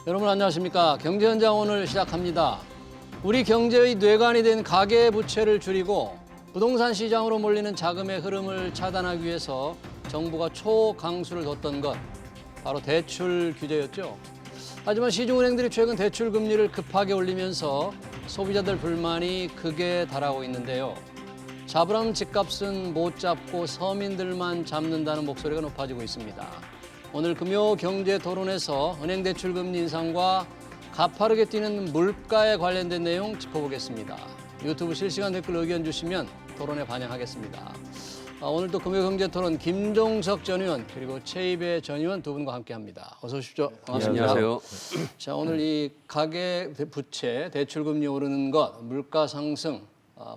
여러분 안녕하십니까? 경제현장 오늘 시작합니다. 우리 경제의 뇌관이 된 가계부채를 줄이고 부동산 시장으로 몰리는 자금의 흐름을 차단하기 위해서 정부가 초강수를 뒀던 것, 바로 대출 규제였죠. 하지만 시중은행들이 최근 대출 금리를 급하게 올리면서 소비자들 불만이 극에 달하고 있는데요. 잡으라는 집값은 못 잡고 서민들만 잡는다는 목소리가 높아지고 있습니다. 오늘 금요 경제 토론에서 은행 대출 금리 인상과 가파르게 뛰는 물가에 관련된 내용 짚어보겠습니다. 유튜브 실시간 댓글 의견 주시면 토론에 반영하겠습니다. 오늘도 금요 경제 토론 김종석 전 의원 그리고 최이배 전 의원 두 분과 함께합니다. 어서 오십시오. 반갑습니다. 안녕하세요. 자, 오늘 이 가계 부채 대출 금리 오르는 것, 물가 상승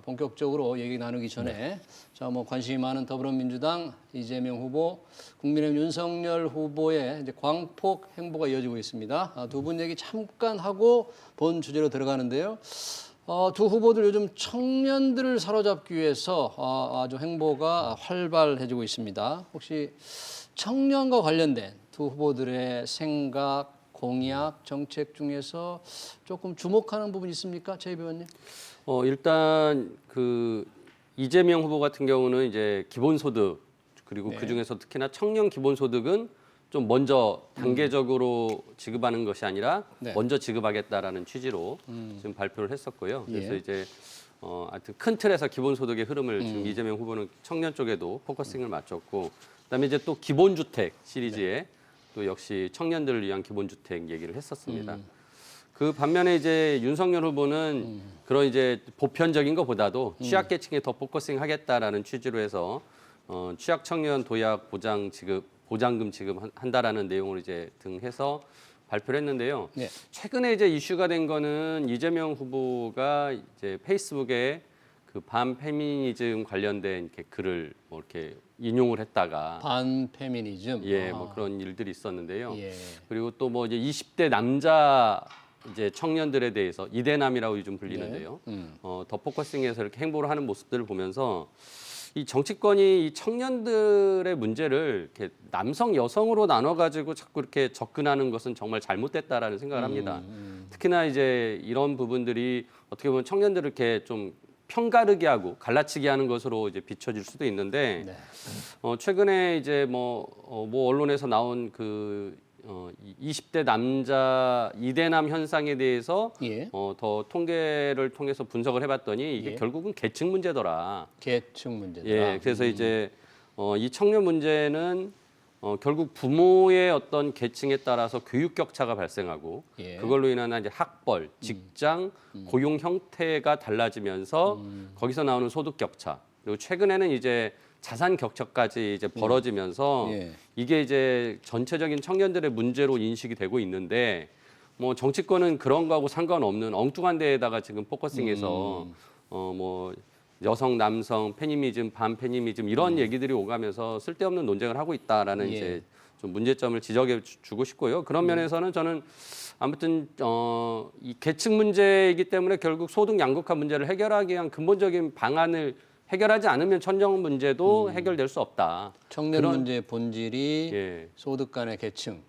본격적으로 얘기 나누기 전에 자, 관심이 많은 더불어민주당 이재명 후보, 국민의힘 윤석열 후보의 이제 광폭 행보가 이어지고 있습니다. 두 분 얘기 잠깐 하고 본 주제로 들어가는데요. 두 후보들 요즘 청년들을 사로잡기 위해서 아주 행보가 활발해지고 있습니다. 혹시 청년과 관련된 두 후보들의 생각, 공약, 정책 중에서 조금 주목하는 부분 있습니까, 최 의원님? 일단 그 이재명 후보 같은 경우는 이제 기본소득 그리고 네. 그 중에서 특히나 청년 기본소득은 좀 먼저 단계적으로 지급하는 것이 아니라 네. 먼저 지급하겠다라는 취지로 지금 발표를 했었고요. 그래서 예. 이제 하여튼 큰 틀에서 기본소득의 흐름을 지금 이재명 후보는 청년 쪽에도 포커싱을 맞췄고, 그다음에 이제 또 기본주택 시리즈에 또 역시 청년들을 위한 기본주택 얘기를 했었습니다. 그 반면에 이제 윤석열 후보는 그런 이제 보편적인 것보다도 취약계층에 더 포커싱하겠다라는 취지로 해서 취약 청년 도약 보장금 지급한다라는 내용을 이제 등해서 발표를 했는데요. 네. 최근에 이제 이슈가 된 거는 이재명 후보가 이제 페이스북에 그 반페미니즘 관련된 이렇게 글을 뭐 이렇게 인용을 했다가 반페미니즘. 그런 일들이 있었는데요. 예. 그리고 또 뭐 이제 20대 남자 이제 청년들에 대해서 이대남이라고 요즘 불리는데요. 더 포커싱해서 이렇게 행보를 하는 모습들을 보면서 이 정치권이 이 청년들의 문제를 이렇게 남성, 여성으로 나눠가지고 자꾸 이렇게 접근하는 것은 정말 잘못됐다라는 생각을 합니다. 특히나 이제 이런 부분들이 어떻게 보면 청년들을 이렇게 좀 편가르게 하고 갈라치게 하는 것으로 이제 비춰질 수도 있는데, 네. 최근에 이제 뭐 언론에서 나온 그 20대 남자 이대남 현상에 대해서 예. 더 통계를 통해서 분석을 해봤더니 이게 예. 결국은 계층 문제더라. 계층 문제다. 예, 그래서 이제 이 청년 문제는 결국 부모의 어떤 계층에 따라서 교육 격차가 발생하고 예. 그걸로 인한 이제 학벌, 직장, 고용 형태가 달라지면서 거기서 나오는 소득 격차, 그리고 최근에는 이제 자산 격차까지 이제 벌어지면서 예. 이게 이제 전체적인 청년들의 문제로 인식이 되고 있는데, 뭐 정치권은 그런 거하고 상관없는 엉뚱한 데에다가 지금 포커싱해서 뭐 여성, 남성, 페미니즘, 반페미니즘 이런 얘기들이 오가면서 쓸데없는 논쟁을 하고 있다라는 예. 이제 좀 문제점을 지적해 주고 싶고요. 그런 면에서는 저는 아무튼 이 계층 문제이기 때문에 결국 소득 양극화 문제를 해결하기 위한 근본적인 방안을 해결하지 않으면 천정 문제도 해결될 수 없다. 청년 문제의 본질이 예. 소득 간의 계층,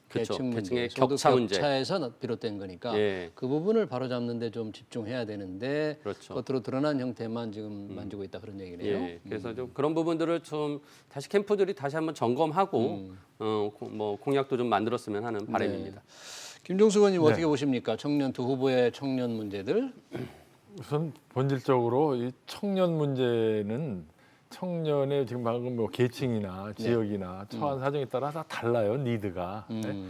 그렇죠. 계층 문제, 계층의 소득 격차 문제. 격차에서 비롯된 거니까 예. 그 부분을 바로잡는 데 좀 집중해야 되는데 그렇죠. 겉으로 드러난 형태만 지금 만지고 있다 그런 얘기네요. 예. 그래서 좀 그런 부분들을 좀 다시 캠프들이 다시 한번 점검하고 뭐 공약도 좀 만들었으면 하는 바람입니다. 김종수 의원님 네. 어떻게 보십니까? 청년 두 후보의 청년 문제들. 우선 본질적으로 이 청년 문제는 청년의 지금 방금 뭐 계층이나 지역이나 처한 사정에 따라 다 달라요, 니드가. 네.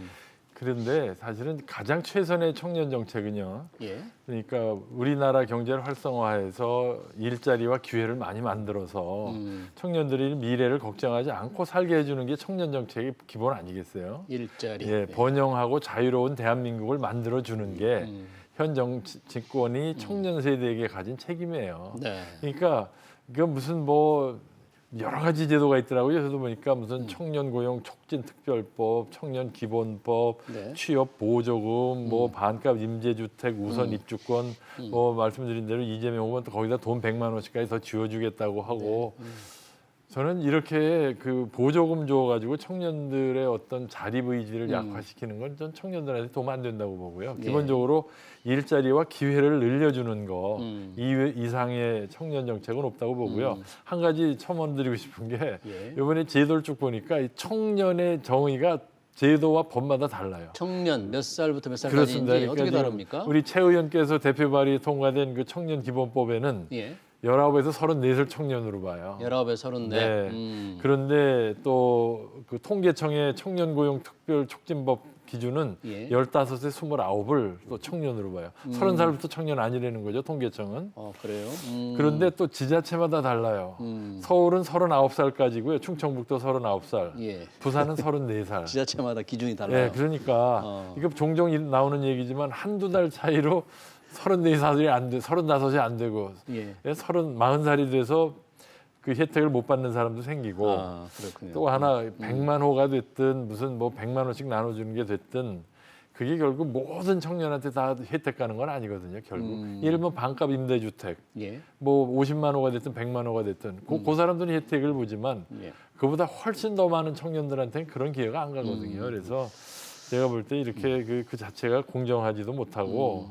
그런데 사실은 가장 최선의 청년 정책은요. 예. 그러니까 우리나라 경제를 활성화해서 일자리와 기회를 많이 만들어서 청년들이 미래를 걱정하지 않고 살게 해주는 게 청년 정책의 기본 아니겠어요? 일자리. 예, 네. 번영하고 자유로운 대한민국을 만들어주는 게 현 정치권이 청년 세대에게 가진 책임이에요. 네. 그러니까 그 무슨 뭐 여러 가지 제도가 있더라고요. 저도 보니까 무슨 청년 고용 촉진 특별법, 청년 기본법, 네. 취업 보조금, 뭐 반값 임대주택 우선 입주권, 뭐 말씀드린 대로 이재명 후보는 또 거기다 돈 100만 원씩까지 더 지어주겠다고 하고. 저는 이렇게 그 보조금 줘가지고 청년들의 어떤 자립 의지를 약화시키는 건 전 청년들한테 도움 안 된다고 보고요. 예. 기본적으로 일자리와 기회를 늘려주는 거 이상의 청년 정책은 없다고 보고요. 한 가지 첨언드리고 싶은 게 예. 이번에 제도를 쭉 보니까 이 청년의 정의가 제도와 법마다 달라요. 청년 몇 살부터 몇 살까지인지 그렇습니다. 어떻게 지금 다릅니까? 우리 최 의원께서 대표 발의 통과된 그 청년 기본법에는 예. 19에서 34살 청년으로 봐요. 19에 34. 네. 그런데 또 그 통계청의 청년 고용 특별 촉진법 기준은 예. 15에 29을 또 청년으로 봐요. 30살부터 청년 아니라는 거죠, 통계청은. 그래요? 그런데 또 지자체마다 달라요. 서울은 39살까지고요. 충청북도 39살. 예. 부산은 34살. 지자체마다 기준이 달라요. 네, 그러니까 이거 종종 나오는 얘기지만 한두 달 차이로 34살이 안 돼, 35이 안 되고 예. 40살이 돼서 그 혜택을 못 받는 사람도 생기고 그렇군요. 또 하나 100만 호가 됐든 무슨 뭐 100만 원씩 나눠주는 게 됐든 그게 결국 모든 청년한테 다 혜택 가는 건 아니거든요. 결국 예를 들면 반값 임대주택 예. 뭐 50만 호가 됐든 100만 호가 됐든 그 사람들은 혜택을 보지만 예. 그보다 훨씬 더 많은 청년들한테는 그런 기회가 안 가거든요. 그래서 제가 볼 때 이렇게 그 자체가 공정하지도 못하고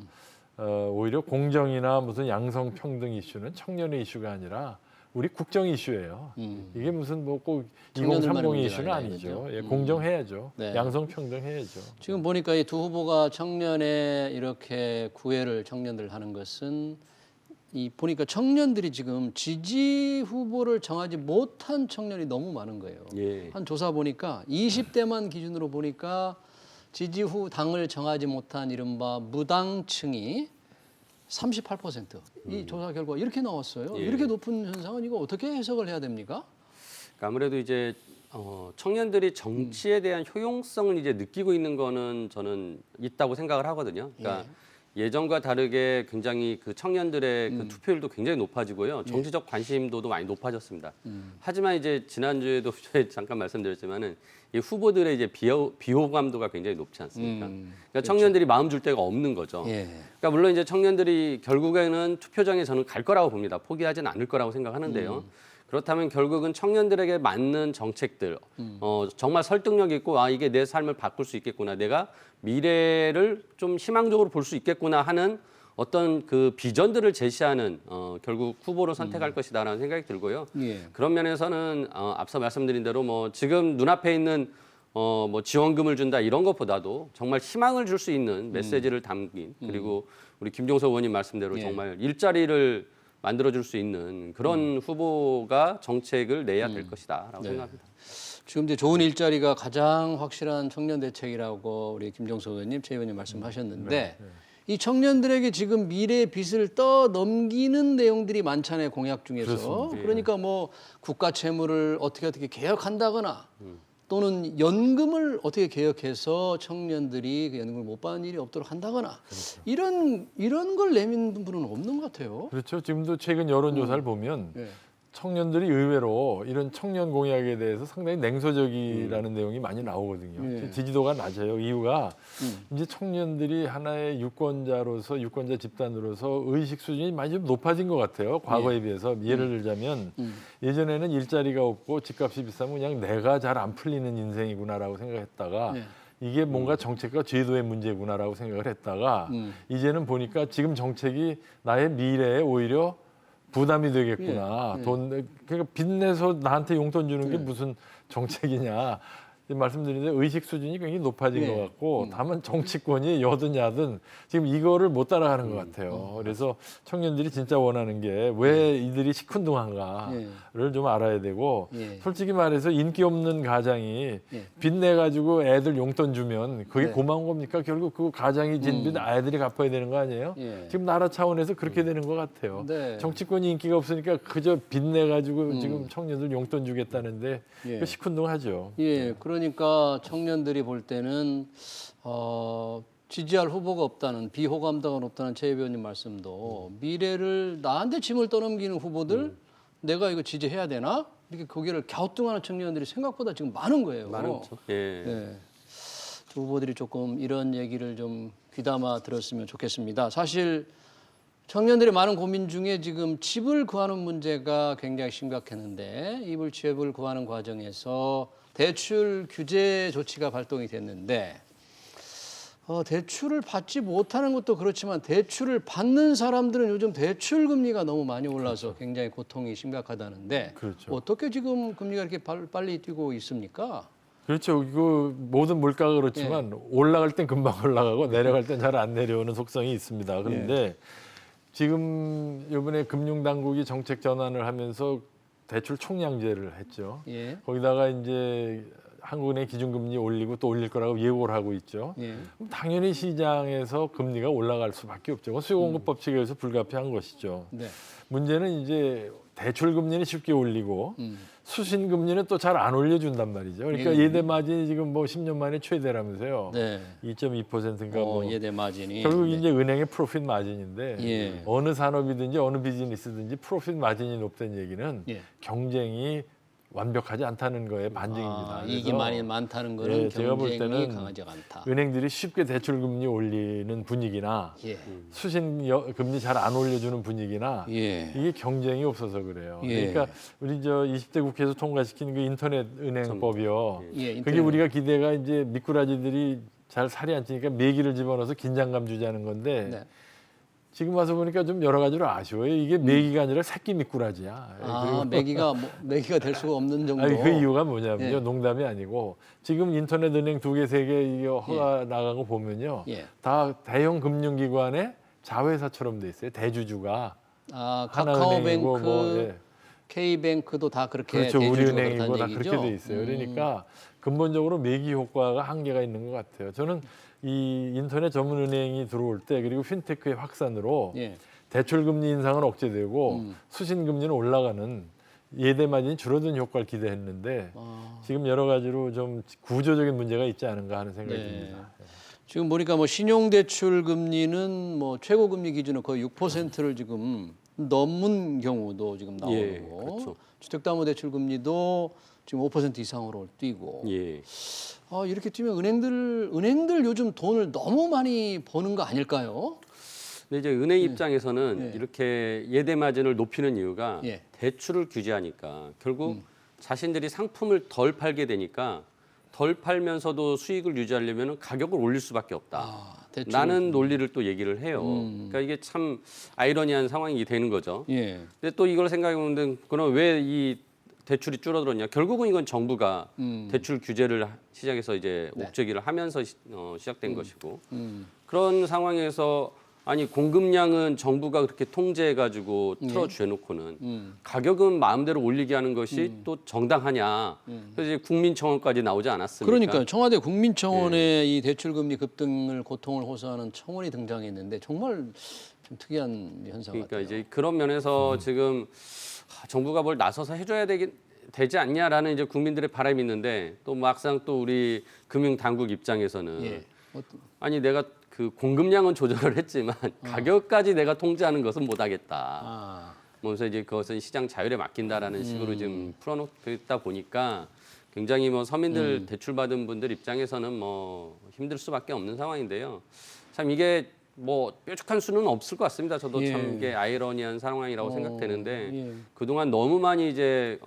오히려 공정이나 무슨 양성 평등 이슈는 청년의 이슈가 아니라 우리 국정 이슈예요. 이게 무슨 뭐 꼭 청년들만의 2030 문제가 이슈는 아니라 아니죠. 이거죠. 예, 공정해야죠. 네. 양성 평등해야죠. 지금 보니까 이 두 후보가 청년에 이렇게 구애를 청년들 하는 것은 이 보니까 청년들이 지금 지지 후보를 정하지 못한 청년이 너무 많은 거예요. 예. 한 조사 보니까 20대만 기준으로 보니까 지지 후 당을 정하지 못한 이른바 무당층이 38%. 이 조사 결과 이렇게 나왔어요. 예. 이렇게 높은 현상은 이거 어떻게 해석을 해야 됩니까? 그러니까 아무래도 이제 청년들이 정치에 대한 효용성을 이제 느끼고 있는 거는 저는 있다고 생각을 하거든요. 그러니까 예전과 다르게 굉장히 그 청년들의 그 투표율도 굉장히 높아지고요. 정치적 관심도도 많이 높아졌습니다. 하지만 이제 지난주에도 잠깐 말씀드렸지만은 이 후보들의 이제 비호감도가 굉장히 높지 않습니까? 그러니까 청년들이 마음 줄 데가 없는 거죠. 예. 그러니까 물론 이제 청년들이 결국에는 투표장에 저는 갈 거라고 봅니다. 포기하지는 않을 거라고 생각하는데요. 그렇다면 결국은 청년들에게 맞는 정책들, 정말 설득력 있고 이게 내 삶을 바꿀 수 있겠구나, 내가 미래를 좀 희망적으로 볼 수 있겠구나 하는 어떤 그 비전들을 제시하는 결국 후보로 선택할 것이다라는 생각이 들고요. 예. 그런 면에서는 앞서 말씀드린 대로 뭐 지금 눈앞에 있는 뭐 지원금을 준다 이런 것보다도 정말 희망을 줄 수 있는 메시지를 담긴 그리고 우리 김종석 의원님 말씀대로 예. 정말 일자리를 만들어줄 수 있는 그런 후보가 정책을 내야 될 것이다라고 네. 생각합니다. 지금 이제 좋은 일자리가 가장 확실한 청년 대책이라고 우리 김종석 의원님, 최 의원님 말씀하셨는데 이 청년들에게 지금 미래의 빚을 떠넘기는 내용들이 많잖아요, 공약 중에서. 그렇습니다. 그러니까 뭐 국가 채무를 어떻게 개혁한다거나 또는 연금을 어떻게 개혁해서 청년들이 그 연금을 못 받는 일이 없도록 한다거나 이런 걸 내미는 분은 없는 것 같아요. 그렇죠. 지금도 최근 여론조사를 보면 예. 청년들이 의외로 이런 청년 공약에 대해서 상당히 냉소적이라는 내용이 많이 나오거든요. 예. 지지도가 낮아요. 이유가 이제 청년들이 하나의 유권자 집단으로서 의식 수준이 많이 좀 높아진 것 같아요. 과거에 비해서 예를 들자면 예전에는 일자리가 없고 집값이 비싸면 그냥 내가 잘 안 풀리는 인생이구나라고 생각했다가 예. 이게 뭔가 정책과 제도의 문제구나라고 생각을 했다가 이제는 보니까 지금 정책이 나의 미래에 오히려 부담이 되겠구나. 그러니까 빚내서 나한테 용돈 주는 게 무슨 정책이냐. 말씀드린데 의식 수준이 굉장히 높아진 것 같고 다만 정치권이 여든 야든 지금 이거를 못 따라가는 것 같아요. 그래서 청년들이 진짜 원하는 게 왜 이들이 시큰둥한가를 좀 알아야 되고 솔직히 말해서 인기 없는 가장이 빚내 가지고 애들 용돈 주면 그게 고마운 겁니까? 결국 그 가장이 진 빚 아이들이 갚아야 되는 거 아니에요? 지금 나라 차원에서 그렇게 되는 것 같아요. 네. 정치권이 인기가 없으니까 그저 빚내 가지고 지금 청년들 용돈 주겠다는데 그 시큰둥하죠. 예, 그러니까 청년들이 볼 때는 지지할 후보가 없다는 비호감도가 높다는 최 의원님 말씀도 미래를 나한테 짐을 떠넘기는 후보들 내가 이거 지지해야 되나? 이렇게 고개를 갸우뚱하는 청년들이 생각보다 지금 많은 거예요. 많죠. 예. 네. 두 후보들이 조금 이런 얘기를 좀 귀담아 들었으면 좋겠습니다. 사실 청년들의 많은 고민 중에 지금 집을 구하는 문제가 굉장히 심각했는데 이불 집을 구하는 과정에서 대출 규제 조치가 발동이 됐는데 대출을 받지 못하는 것도 그렇지만 대출을 받는 사람들은 요즘 대출 금리가 너무 많이 올라서 굉장히 고통이 심각하다는데 그렇죠. 어떻게 지금 금리가 이렇게 빨리 뛰고 있습니까? 그렇죠. 이거 모든 물가가 그렇지만 올라갈 땐 금방 올라가고 내려갈 땐 잘 안 내려오는 속성이 있습니다. 그런데 지금 이번에 금융당국이 정책 전환을 하면서 대출 총량제를 했죠. 예. 거기다가 이제 한국은행 기준금리 올리고 또 올릴 거라고 예고를 하고 있죠. 예. 그럼 당연히 시장에서 금리가 올라갈 수밖에 없죠. 그건 수요공급 법칙에 의해서 불가피한 것이죠. 네. 문제는 이제 대출 금리는 쉽게 올리고 수신 금리는 또 잘 안 올려준단 말이죠. 그러니까 예. 예대 마진이 지금 뭐 10년 만에 최대라면서요. 네. 2.2%인가 뭐 예대 마진이 결국 네. 이제 은행의 프로핏 마진인데 예. 어느 산업이든지 어느 비즈니스든지 프로핏 마진이 높다는 얘기는 예. 경쟁이 완벽하지 않다는 거에 반증입니다. 이익이 그래서 많다는 거는 예, 제가 볼 경쟁이 때는 강하지 않다. 은행들이 쉽게 대출 금리 올리는 분위기나 예. 수신 금리 잘 안 올려주는 분위기나 예. 이게 경쟁이 없어서 그래요. 예. 그러니까 우리 저 20대 국회에서 통과시킨 그 인터넷 은행법이요. 예, 그게 인터넷. 우리가 기대가 이제 미꾸라지들이 잘 살이 안 찌니까 메기를 집어넣어서 긴장감 주자는 건데 네. 지금 와서 보니까 좀 여러 가지로 아쉬워요. 이게 메기가 아니라 새끼 미꾸라지야. 메기가 메기가 될 수가 없는 정도. 아니, 그 이유가 뭐냐면요. 예. 농담이 아니고 지금 인터넷 은행 2개, 3개 이게 허가 나간 거 보면요. 예. 다 대형 금융기관의 자회사처럼 돼 있어요. 대주주가. 하나은행이고 카카오뱅크, 뭐, 예. K뱅크도 다 그렇게 그렇죠. 대주주가 우리은행이고 다 그렇다는 그렇게 얘기죠? 돼 있어요. 그러니까 근본적으로 매기 효과가 한계가 있는 것 같아요. 저는 이 인터넷 전문 은행이 들어올 때 그리고 핀테크의 확산으로 예. 대출 금리 인상은 억제되고 수신 금리는 올라가는 예대 마진이 줄어든 효과를 기대했는데 지금 여러 가지로 좀 구조적인 문제가 있지 않은가 하는 생각이 네. 듭니다. 지금 보니까 뭐 신용대출 금리는 뭐 최고 금리 기준으로 거의 6%를 지금 넘은 경우도 지금 나오고 예, 그렇죠. 주택담보대출 금리도 지금 5% 이상으로 뛰고 예. 이렇게 뛰면 은행들 요즘 돈을 너무 많이 버는 거 아닐까요? 근데 이제 은행 입장에서는 예. 이렇게 예대 마진을 높이는 이유가 예. 대출을 규제하니까 결국 자신들이 상품을 덜 팔게 되니까 덜 팔면서도 수익을 유지하려면 가격을 올릴 수밖에 없다. 대출. 라는 논리를 또 얘기를 해요. 그러니까 이게 참 아이러니한 상황이 되는 거죠. 예. 근데 또 이걸 생각해 보면 그럼 왜 이 대출이 줄어들었냐? 결국은 이건 정부가 대출 규제를 시작해서 이제 네. 옥죄기를 하면서 시작된 것이고 그런 상황에서 아니 공급량은 정부가 그렇게 통제해가지고 틀어쥐어놓고는 가격은 마음대로 올리게 하는 것이 또 정당하냐? 그래서 이제 국민청원까지 나오지 않았습니까? 그러니까 청와대 국민청원에 이 대출금리 급등을 고통을 호소하는 청원이 등장했는데 정말 좀 특이한 현상 그러니까 같아요. 이제 그런 면에서 지금 정부가 뭘 나서서 해줘야 되지 않냐라는 이제 국민들의 바람이 있는데 또 막상 또 우리 금융 당국 입장에서는 예. 아니 내가 그 공급량은 조절을 했지만 가격까지 내가 통제하는 것은 못하겠다. 그래서 이제 그것은 시장 자율에 맡긴다라는 식으로 지금 풀어놓다 보니까 굉장히 뭐 서민들 대출 받은 분들 입장에서는 뭐 힘들 수밖에 없는 상황인데요. 참 이게 뭐 뾰족한 수는 없을 것 같습니다. 저도 예. 참 이게 아이러니한 상황이라고 생각되는데 예. 그동안 너무 많이 이제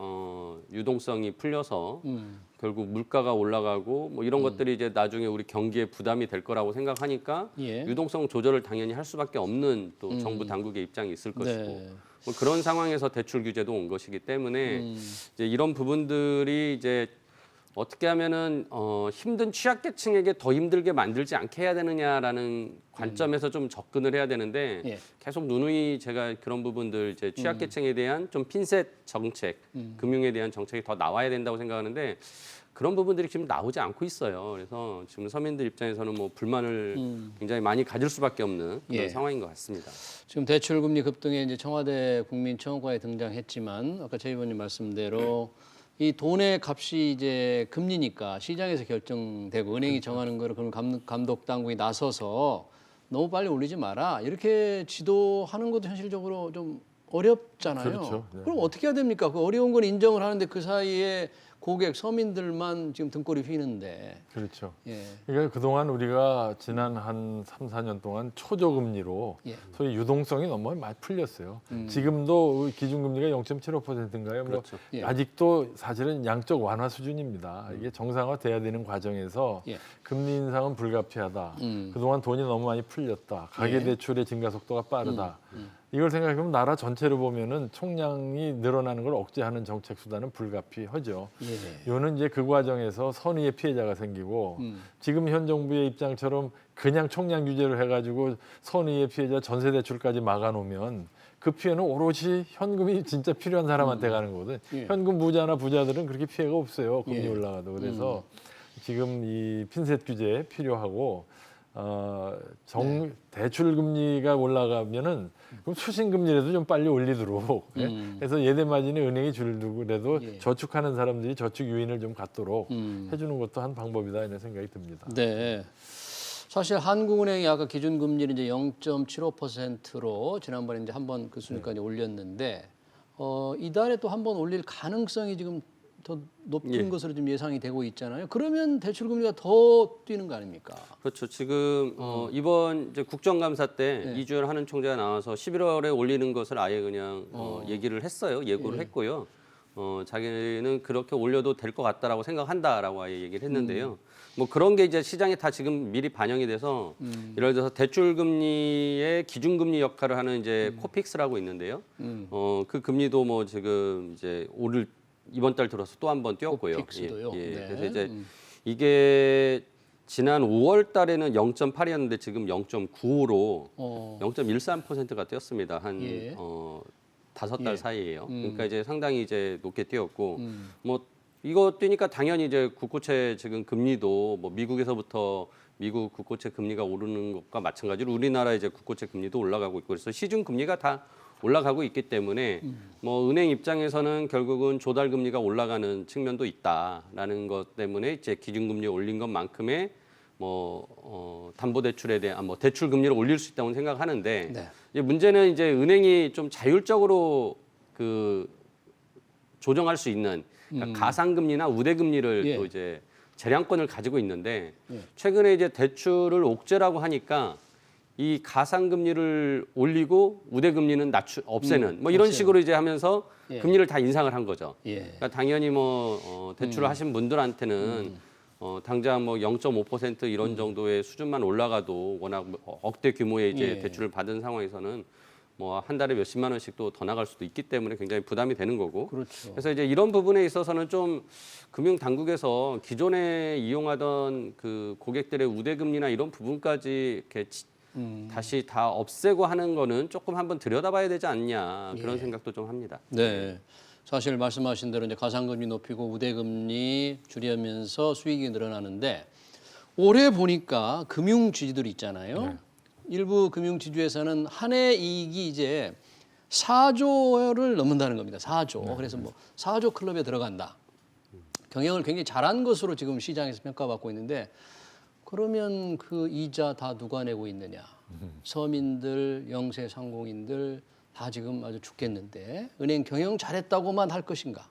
유동성이 풀려서 결국 물가가 올라가고 뭐 이런 것들이 이제 나중에 우리 경기에 부담이 될 거라고 생각하니까 예. 유동성 조절을 당연히 할 수밖에 없는 또 정부 당국의 입장이 있을 것이고 네. 뭐 그런 상황에서 대출 규제도 온 것이기 때문에 이제 이런 부분들이 이제 어떻게 하면은 힘든 취약계층에게 더 힘들게 만들지 않게 해야 되느냐라는 관점에서 좀 접근을 해야 되는데 예. 계속 누누이 제가 그런 부분들 이제 취약계층에 대한 좀 핀셋 정책, 금융에 대한 정책이 더 나와야 된다고 생각하는데 그런 부분들이 지금 나오지 않고 있어요. 그래서 지금 서민들 입장에서는 뭐 불만을 굉장히 많이 가질 수밖에 없는 그런 예. 상황인 것 같습니다. 지금 대출금리 급등에 이제 청와대 국민청원과에 등장했지만 아까 최 의원님 말씀대로 이 돈의 값이 이제 금리니까 시장에서 결정되고 은행이 정하는 거를 그럼 감독 당국이 나서서 너무 빨리 올리지 마라 이렇게 지도하는 것도 현실적으로 좀 어렵잖아요. 그렇죠. 네. 그럼 어떻게 해야 됩니까? 그 어려운 건 인정을 하는데 그 사이에 고객 서민들만 지금 등골이 휘는데. 그렇죠. 예. 그러니까 그동안 우리가 지난 한 3, 4년 동안 초저금리로 예. 소위 유동성이 너무 많이 풀렸어요. 지금도 기준금리가 0.75%인가요? 그렇죠. 예. 아직도 사실은 양적 완화 수준입니다. 이게 정상화돼야 되는 과정에서 예. 금리 인상은 불가피하다. 그동안 돈이 너무 많이 풀렸다. 가계대출의 증가 속도가 빠르다. 이걸 생각해보면 나라 전체로 보면은 총량이 늘어나는 걸 억제하는 정책 수단은 불가피하죠. 예. 이거는 이제 그 과정에서 선의의 피해자가 생기고 지금 현 정부의 입장처럼 그냥 총량 규제를 해가지고 선의의 피해자 전세 대출까지 막아놓으면 그 피해는 오롯이 현금이 진짜 필요한 사람한테 가는 거거든. 예. 현금 부자나 부자들은 그렇게 피해가 없어요. 금리 예. 올라가도. 그래서 지금 이 핀셋 규제 필요하고 대출 금리가 올라가면은 그럼 수신 금리라도 좀 빨리 올리도록. 예? 그래서 예대 마진이 은행이 줄고 그래도 예. 저축하는 사람들이 저축 유인을 좀 갖도록 해주는 것도 한 방법이다 이런 생각이 듭니다. 네. 사실 한국은행이 아까 기준금리를 이제 0.75%로 지난번에 이제 한번 그 수준까지 올렸는데 이달에 또 한번 올릴 가능성이 지금 더 높은 예. 것으로 좀 예상이 되고 있잖아요. 그러면 대출금리가 더 뛰는 거 아닙니까? 그렇죠. 지금 이번 이제 국정감사 때 네. 이주열 하는 총재가 나와서 11월에 올리는 것을 아예 그냥 얘기를 했어요. 예고를 예. 했고요. 자기는 그렇게 올려도 될 것 같다라고 생각한다라고 아예 얘기를 했는데요. 뭐 그런 게 이제 시장에 다 지금 미리 반영이 돼서 예를 들어서 대출 금리의 기준 금리 역할을 하는 이제 코픽스라고 있는데요. 그 금리도 뭐 지금 이제 오를 이번 달 들어서 또 한 번 뛰었고요. 코픽스도요? 예. 네. 그래서 이제 이게 지난 5월 달에는 0.8이었는데 지금 0.95로 0.13%가 뛰었습니다. 한 예. 5달 예. 사이에요. 그러니까 이제 상당히 이제 높게 뛰었고 뭐 이거 뛰니까 당연히 이제 국고채 지금 금리도 뭐 미국에서부터 미국 국고채 금리가 오르는 것과 마찬가지로 우리나라 이제 국고채 금리도 올라가고 있고 그래서 시중 금리가 다 올라가고 있기 때문에 뭐 은행 입장에서는 결국은 조달 금리가 올라가는 측면도 있다라는 것 때문에 이제 기준금리 올린 것만큼의 뭐 담보 대출에 대한 뭐 대출 금리를 올릴 수 있다고 생각하는데 네. 이제 문제는 이제 은행이 좀 자율적으로 그 조정할 수 있는 그러니까 가상금리나 우대금리를 예. 또 이제 재량권을 가지고 있는데 예. 최근에 이제 대출을 옥죄라고 하니까 이 가상금리를 올리고 우대금리는 없애는 뭐 이런 없애는. 식으로 이제 하면서 예. 금리를 다 인상을 한 거죠. 예. 그러니까 당연히 뭐 대출을 하신 분들한테는 당장 뭐 0.5% 이런 정도의 수준만 올라가도 워낙 억대 규모의 이제 예. 대출을 받은 상황에서는 뭐 한 달에 몇십만 원씩 또 더 나갈 수도 있기 때문에 굉장히 부담이 되는 거고. 그렇죠. 그래서 이제 이런 부분에 있어서는 좀 금융 당국에서 기존에 이용하던 그 고객들의 우대금리나 이런 부분까지 이렇게 다시 다 없애고 하는 거는 조금 한번 들여다봐야 되지 않냐 그런 예. 생각도 좀 합니다. 네. 사실 말씀하신 대로 이제 가상금리 높이고 우대금리 줄이면서 수익이 늘어나는데 올해 보니까 금융지주들 있잖아요. 네. 일부 금융지주에서는 한 해 이익이 이제 4조를 넘는다는 겁니다. 4조. 그래서 뭐 4조 클럽에 들어간다. 경영을 굉장히 잘한 것으로 지금 시장에서 평가받고 있는데 그러면 그 이자 다 누가 내고 있느냐? 서민들, 영세 상공인들 다 지금 아주 죽겠는데 은행 경영 잘했다고만 할 것인가?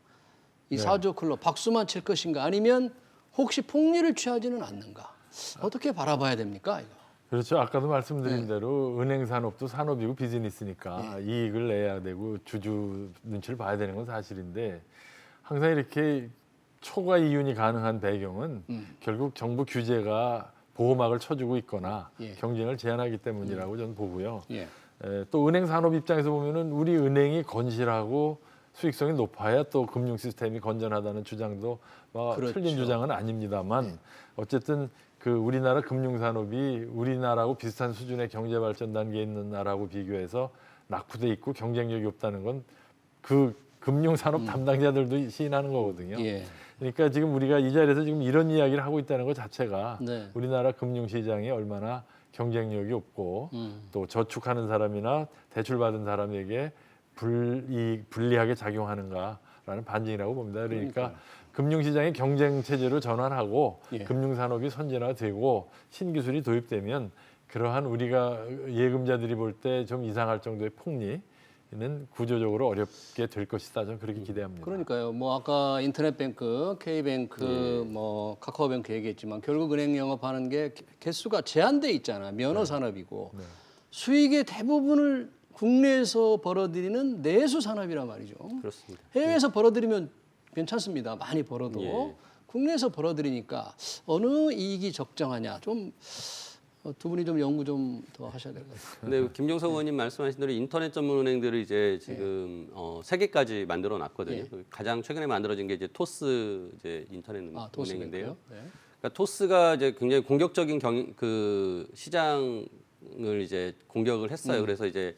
이 네. 4조 클럽 박수만 칠 것인가? 아니면 혹시 폭리를 취하지는 않는가? 어떻게 바라봐야 됩니까? 이거? 그렇죠. 아까도 말씀드린 대로 은행 산업도 산업이고 비즈니스니까 이익을 내야 되고 주주 눈치를 봐야 되는 건 사실인데 항상 이렇게 초과 이윤이 가능한 배경은 결국 정부 규제가 보호막을 쳐주고 있거나 예. 경쟁을 제한하기 때문이라고 저는 보고요. 예. 또 은행 산업 입장에서 보면은 우리 은행이 건실하고 수익성이 높아야 또 금융 시스템이 건전하다는 주장도 뭐 그렇죠. 틀린 주장은 아닙니다만 어쨌든 그 우리나라 금융 산업이 우리나라하고 비슷한 수준의 경제 발전 단계에 있는 나라하고 비교해서 낙후돼 있고 경쟁력이 없다는 건 그 금융 산업 담당자들도 시인하는 거거든요. 예. 그러니까 지금 우리가 이 자리에서 지금 이런 이야기를 하고 있다는 것 자체가 네. 우리나라 금융 시장이 얼마나 경쟁력이 없고 또 저축하는 사람이나 대출 받은 사람에게 불리하게 작용하는가라는 반증이라고 봅니다. 그러니까 금융시장의 경쟁 체제로 전환하고 예. 금융산업이 선진화되고 신기술이 도입되면 그러한 우리가 예금자들이 볼 때 좀 이상할 정도의 폭리 구조적으로 어렵게 될 것이다. 저는 그렇게 기대합니다. 그러니까요. 뭐 아까 인터넷뱅크, K뱅크, 뭐 카카오뱅크 얘기했지만 결국 은행 영업하는 게 개수가 제한돼 있잖아. 면허 산업이고 수익의 대부분을 국내에서 벌어들이는 내수 산업이란 말이죠. 그렇습니다. 해외에서 벌어들이면 괜찮습니다. 많이 벌어도 예. 국내에서 벌어들이니까 어느 이익이 적정하냐 좀. 두 분이 좀 연구 좀 더 하셔야 될 것 같아요. 근데 김종석 의원님 말씀하신 대로 인터넷 전문 은행들을 이제 지금 3개까지 만들어 놨거든요. 가장 최근에 만들어진 게 이제 토스 이제 인터넷 은행인데요. 네. 그러니까 토스가 이제 굉장히 공격적인 시장을 이제 공격을 했어요. 그래서 이제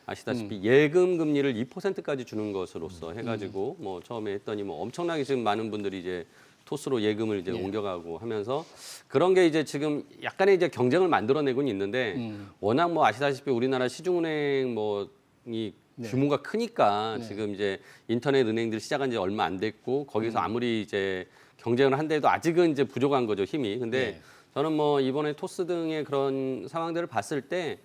아시다시피 예금 금리를 2%까지 주는 것으로서 해가지고 뭐 처음에 했더니 뭐 엄청나게 지금 많은 분들이 이제 토스로 예금을 이제 옮겨가고 하면서 그런 게 이제 지금 약간의 이제 경쟁을 만들어내고는 있는데 워낙 뭐 아시다시피 우리나라 시중은행 이 규모가 크니까 지금 이제 인터넷 은행들 시작한 지 얼마 안 됐고 거기서 아무리 이제 경쟁을 한데도 아직은 이제 부족한 거죠, 힘이. 근데 저는 뭐 이번에 토스 등의 그런 상황들을 봤을 때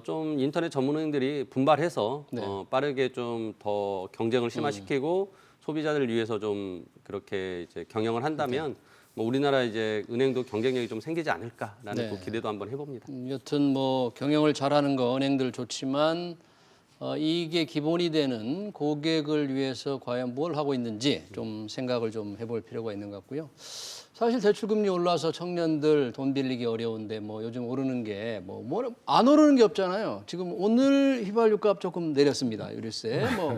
좀 인터넷 전문은행들이 분발해서 빠르게 좀 더 경쟁을 심화시키고 소비자들을 위해서 좀 그렇게 이제 경영을 한다면 뭐 우리나라 이제 은행도 경쟁력이 좀 생기지 않을까라는 그 기대도 한번 해봅니다. 여튼 뭐 경영을 잘하는 거 은행들 좋지만 이게 기본이 되는 고객을 위해서 과연 뭘 하고 있는지 좀 생각을 좀 해볼 필요가 있는 것 같고요. 사실 대출금리 올라서 청년들 돈 빌리기 어려운데 뭐 요즘 오르는 게 뭐 안 오르는 게 없잖아요. 지금 오늘 휘발유값 조금 내렸습니다. 유류세 뭐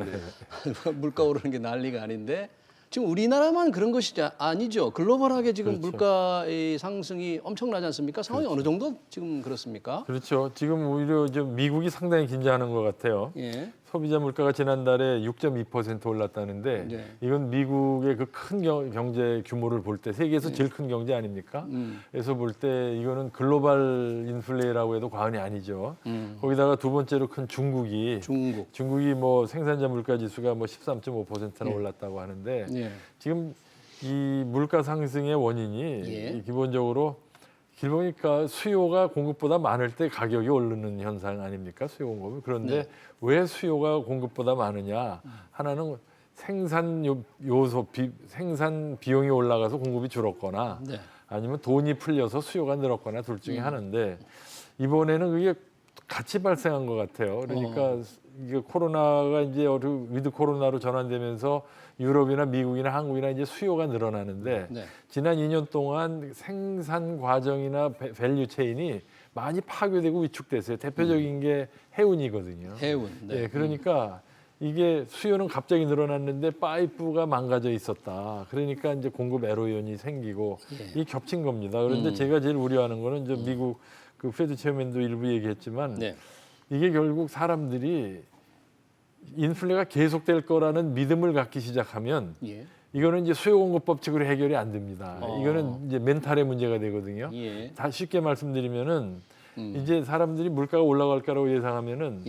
물가 오르는 게 난리가 아닌데 지금 우리나라만 그런 것이 아니죠. 글로벌하게 지금 물가의 상승이 엄청나지 않습니까? 상황이 어느 정도 지금 그렇습니까? 그렇죠. 지금 오히려 좀 미국이 상당히 긴장하는 것 같아요. 예. 소비자 물가가 지난달에 6.2% 올랐다는데 이건 미국의 그 큰 경제 규모를 볼 때 세계에서 제일 큰 경제 아닙니까? 그래서 볼 때 이거는 글로벌 인플레라고 해도 과언이 아니죠. 거기다가 두 번째로 큰 중국이 뭐 생산자 물가 지수가 뭐 13.5%나 올랐다고 하는데 지금 이 물가 상승의 원인이 기본적으로 보니까 수요가 공급보다 많을 때 가격이 오르는 현상 아닙니까? 수요 공급이. 그런데 왜 수요가 공급보다 많으냐? 하나는 생산 생산 비용이 올라가서 공급이 줄었거나 아니면 돈이 풀려서 수요가 늘었거나 둘 중에 하나인데 이번에는 그게 같이 발생한 것 같아요. 그러니까 이게 코로나가 이제 위드 코로나로 전환되면서 유럽이나 미국이나 한국이나 이제 수요가 늘어나는데 지난 2년 동안 생산 과정이나 밸류 체인이 많이 파괴되고 위축됐어요. 대표적인 게 해운이거든요. 해운. 네, 그러니까 이게 수요는 갑자기 늘어났는데 파이프가 망가져 있었다. 그러니까 이제 공급 애로연이 생기고 이 겹친 겁니다. 그런데 제가 제일 우려하는 거는 이제 미국 그 페드 체어맨도 일부 얘기했지만 이게 결국 사람들이 인플레가 계속될 거라는 믿음을 갖기 시작하면 이거는 이제 수요 공급 법칙으로 해결이 안 됩니다. 이거는 이제 멘탈의 문제가 되거든요. 다 쉽게 말씀드리면은 이제 사람들이 물가가 올라갈 거라고 예상하면은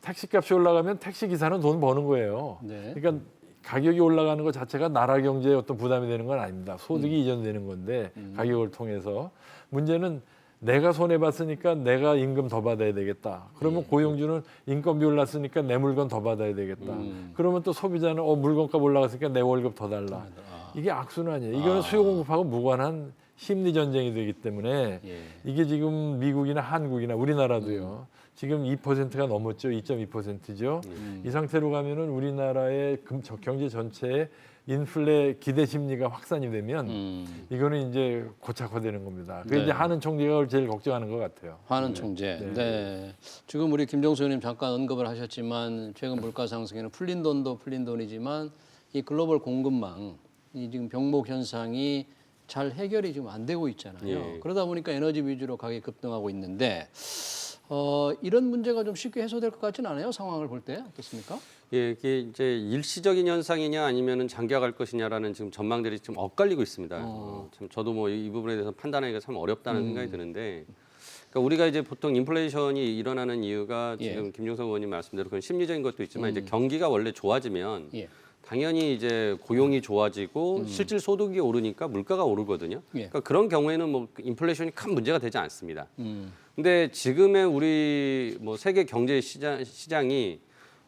택시값이 올라가면 택시 기사는 돈 버는 거예요. 그러니까 가격이 올라가는 것 자체가 나라 경제에 어떤 부담이 되는 건 아닙니다. 소득이 이전되는 건데 가격을 통해서 문제는 내가 손해봤으니까 내가 임금 더 받아야 되겠다. 그러면 고용주는 인건비 올랐으니까 내 물건 더 받아야 되겠다. 그러면 또 소비자는 물건값 올라갔으니까 내 월급 더 달라. 이게 악순환이에요. 이거는 수요 공급하고 무관한 심리 전쟁이 되기 때문에 이게 지금 미국이나 한국이나 우리나라도요. 지금 2%가 넘었죠. 2.2%죠. 이 상태로 가면은 우리나라의 경제 전체에 인플레 기대 심리가 확산이 되면 이거는 이제 고착화되는 겁니다. 그게 이제 하는 총재가 제일 걱정하는 것 같아요. 하는 총재. 네. 지금 우리 김종수 의원님 잠깐 언급을 하셨지만 최근 물가 상승에는 풀린 돈도 풀린 돈이지만 이 글로벌 공급망, 이 지금 병목 현상이 잘 해결이 지금 안 되고 있잖아요. 그러다 보니까 에너지 위주로 가격이 급등하고 있는데 이런 문제가 좀 쉽게 해소될 것 같지는 않아요. 상황을 볼 때 어떻습니까? 예, 이게 이제 일시적인 현상이냐 아니면은 장기화갈 것이냐라는 지금 전망들이 좀 엇갈리고 있습니다. 참 저도 뭐 이 부분에 대해서 판단하기가 참 어렵다는 생각이 드는데, 그러니까 우리가 이제 보통 인플레이션이 일어나는 이유가 지금 김종석 의원님 말씀대로 그런 심리적인 것도 있지만 이제 경기가 원래 좋아지면 당연히 이제 고용이 좋아지고 실질 소득이 오르니까 물가가 오르거든요. 그러니까 그런 경우에는 뭐 인플레이션이 큰 문제가 되지 않습니다. 근데 지금의 우리 뭐 세계 경제 시장이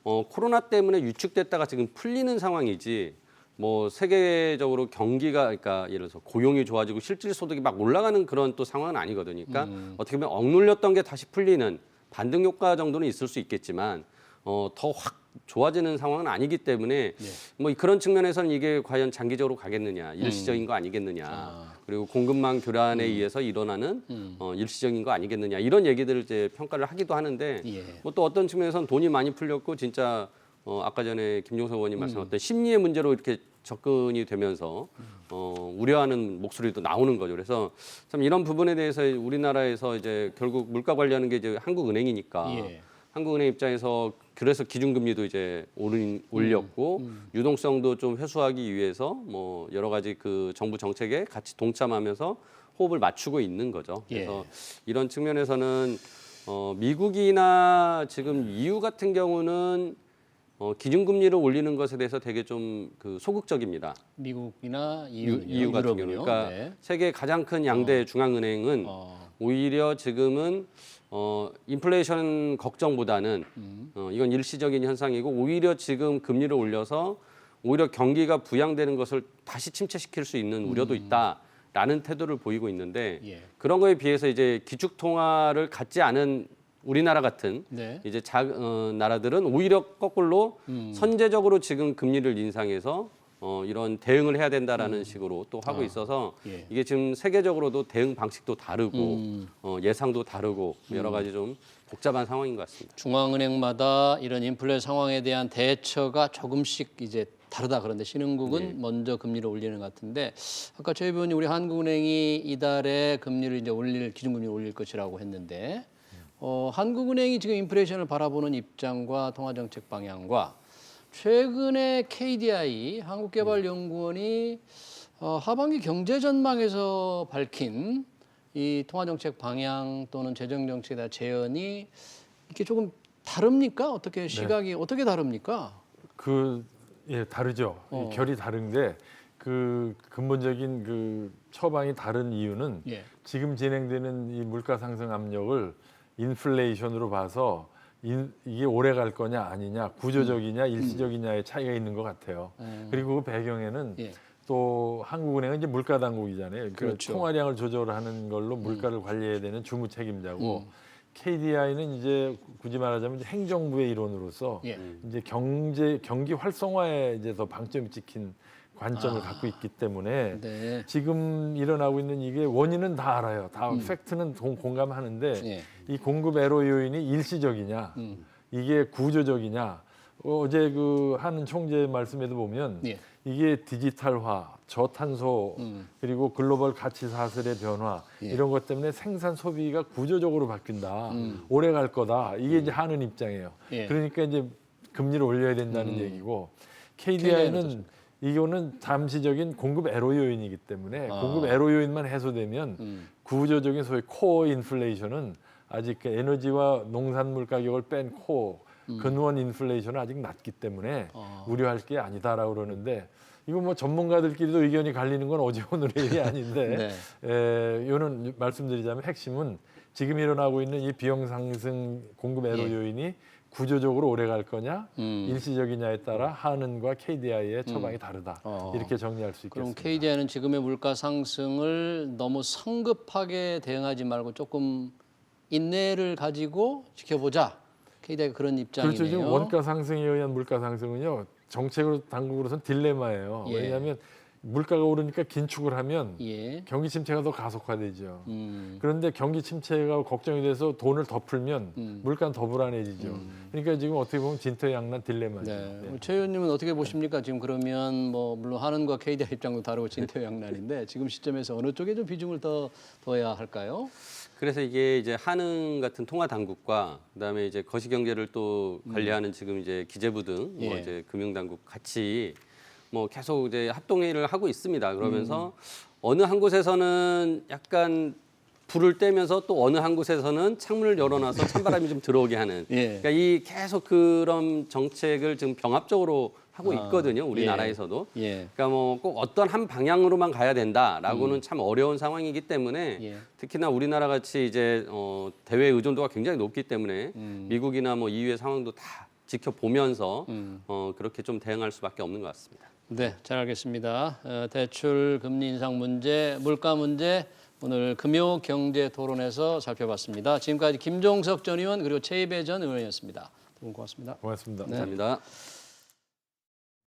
코로나 때문에 위축됐다가 지금 풀리는 상황이지 뭐 세계적으로 경기가 그러니까 예를 들어서 고용이 좋아지고 실질 소득이 막 올라가는 그런 또 상황은 아니거든요. 그러니까 어떻게 보면 억눌렸던 게 다시 풀리는 반등 효과 정도는 있을 수 있겠지만 더 확 좋아지는 상황은 아니기 때문에 뭐 그런 측면에서는 이게 과연 장기적으로 가겠느냐, 일시적인 거 아니겠느냐. 그리고 공급망 교란에 의해서 일어나는 일시적인 거 아니겠느냐 이런 얘기들을 이제 평가를 하기도 하는데 예. 뭐 또 어떤 측면에서는 돈이 많이 풀렸고 진짜 아까 전에 김종석 의원님 말씀하셨던 심리의 문제로 이렇게 접근이 되면서 우려하는 목소리도 나오는 거죠. 그래서 참 이런 부분에 대해서 우리나라에서 이제 결국 물가 관리하는 게 이제 한국은행이니까 예. 한국은행 입장에서 그래서 기준금리도 이제 올렸고 유동성도 좀 회수하기 위해서 뭐 여러 가지 그 정부 정책에 같이 동참하면서 호흡을 맞추고 있는 거죠. 그래서 이런 측면에서는 미국이나 지금 EU 같은 경우는 기준금리를 올리는 것에 대해서 되게 좀 그 소극적입니다. 미국이나 EU, EU 같은 경우는 그러니까 네. 세계 가장 큰 양대 중앙은행은 오히려 지금은 인플레이션 걱정보다는 이건 일시적인 현상이고 오히려 지금 금리를 올려서 오히려 경기가 부양되는 것을 다시 침체시킬 수 있는 우려도 있다라는 태도를 보이고 있는데 그런 거에 비해서 이제 기축통화를 갖지 않은 우리나라 같은 네. 이제 나라들은 오히려 거꾸로 선제적으로 지금 금리를 인상해서 이런 대응을 해야 된다라는 식으로 또 하고 있어서 이게 지금 세계적으로도 대응 방식도 다르고 예상도 다르고 여러 가지 좀 복잡한 상황인 것 같습니다. 중앙은행마다 이런 인플레 상황에 대한 대처가 조금씩 이제 다르다. 그런데 신흥국은 먼저 금리를 올리는 것 같은데 아까 최 의원이 우리 한국은행이 이달에 금리를 이제 기준금리를 올릴 것이라고 했는데 한국은행이 지금 인플레이션을 바라보는 입장과 통화정책 방향과 최근에 KDI 한국개발연구원이 하반기 경제 전망에서 밝힌 이 통화정책 방향 또는 재정정책에 대한 제언이 이게 조금 다릅니까? 어떻게 시각이 어떻게 다릅니까? 다르죠. 이 결이 다른데 그 근본적인 그 처방이 다른 이유는 지금 진행되는 이 물가 상승 압력을 인플레이션으로 봐서 이게 오래 갈 거냐 아니냐 구조적이냐 일시적이냐의 차이가 있는 것 같아요. 그리고 그 배경에는 또 한국은행은 이제 물가 당국이잖아요. 그렇죠. 그 통화량을 조절하는 걸로 물가를 관리해야 되는 주무 책임자고 KDI는 이제 굳이 말하자면 이제 행정부의 일원으로서 이제 경기 활성화에 이제 더 방점이 찍힌 관점을 갖고 있기 때문에 지금 일어나고 있는 이게 원인은 다 알아요. 다 팩트는 공감하는데 이 공급 애로 요인이 일시적이냐, 이게 구조적이냐. 어제 그 하는 총재 말씀에도 보면 이게 디지털화, 저탄소 그리고 글로벌 가치 사슬의 변화 이런 것 때문에 생산 소비가 구조적으로 바뀐다. 오래 갈 거다. 이게 이제 하는 입장이에요. 그러니까 이제 금리를 올려야 된다는 얘기고 KDI는 이거는 잠시적인 공급 애로 요인이기 때문에 공급 애로 요인만 해소되면 구조적인 소위 코어 인플레이션은 아직 그 에너지와 농산물 가격을 뺀 코어 근원 인플레이션은 아직 낮기 때문에 우려할 게 아니다라고 그러는데 이거 뭐 전문가들끼리도 의견이 갈리는 건 어제 오늘의 일이 아닌데 이거는 말씀드리자면 핵심은 지금 일어나고 있는 이 비용 상승 공급 애로 요인이 구조적으로 오래 갈 거냐 일시적이냐에 따라 한은과 KDI의 처방이 다르다. 이렇게 정리할 수 있겠습니다. 그럼 KDI는 지금의 물가 상승을 너무 성급하게 대응하지 말고 조금 인내를 가지고 지켜보자. KDI가 그런 입장이네요. 그렇죠. 지금 원가 상승에 의한 물가 상승은요. 정책으로 당국으로서는 딜레마예요. 왜냐하면 물가가 오르니까 긴축을 하면 경기 침체가 더 가속화되죠. 그런데 경기 침체가 걱정이 돼서 돈을 더 풀면 물가는 더 불안해지죠. 그러니까 지금 어떻게 보면 진퇴양난 딜레마죠. 최 의원님은 어떻게 보십니까? 지금 그러면 뭐 물론 한은과 KDI 입장도 다르고 진퇴양난인데 지금 시점에서 어느 쪽에 좀 비중을 더 둬야 할까요? 그래서 이게 이제 한은 같은 통화 당국과 그다음에 이제 거시 경제를 또 관리하는 지금 이제 기재부 등 뭐 이제 금융 당국 같이 뭐 계속 이제 합동회의를 하고 있습니다. 그러면서 어느 한 곳에서는 약간 불을 떼면서 또 어느 한 곳에서는 창문을 열어놔서 찬바람이 좀 들어오게 하는. 그러니까 이 계속 그런 정책을 지금 병합적으로 하고 있거든요. 우리나라에서도. 예. 그러니까 뭐 꼭 어떤 한 방향으로만 가야 된다라고는 참 어려운 상황이기 때문에 예. 특히나 우리나라 같이 이제 대외 의존도가 굉장히 높기 때문에 미국이나 뭐 EU의 상황도 다 지켜보면서 그렇게 좀 대응할 수밖에 없는 것 같습니다. 네, 잘 알겠습니다. 대출 금리 인상 문제, 물가 문제 오늘 금요 경제 토론에서 살펴봤습니다. 지금까지 김종석 전 의원 그리고 최이배 전 의원이었습니다. 두 분 고맙습니다. 고맙습니다. 감사합니다.